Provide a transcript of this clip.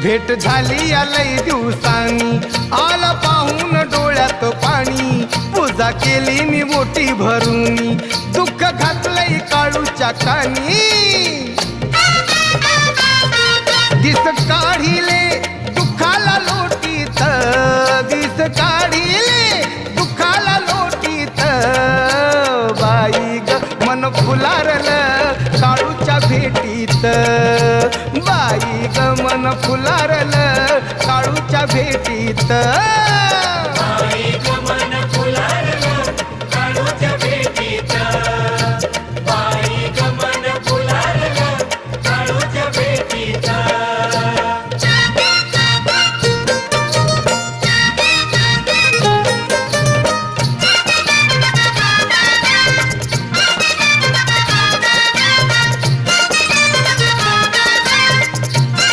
भेट झाली या लई दिवसांनी, आला पाहून डोळ्यात पाणी, पूजा केली मी मोठी भरूनी, दुःख घातलंय काळूच्या कानी। दिस काढिले दुःखाला लोटीत, दिस काढिले दुःखाला लोटीत, बाई ग मन फुलारलं काळूच्या भेटीत, बाई ग मन फुलारलं काळूच्या भेटीत।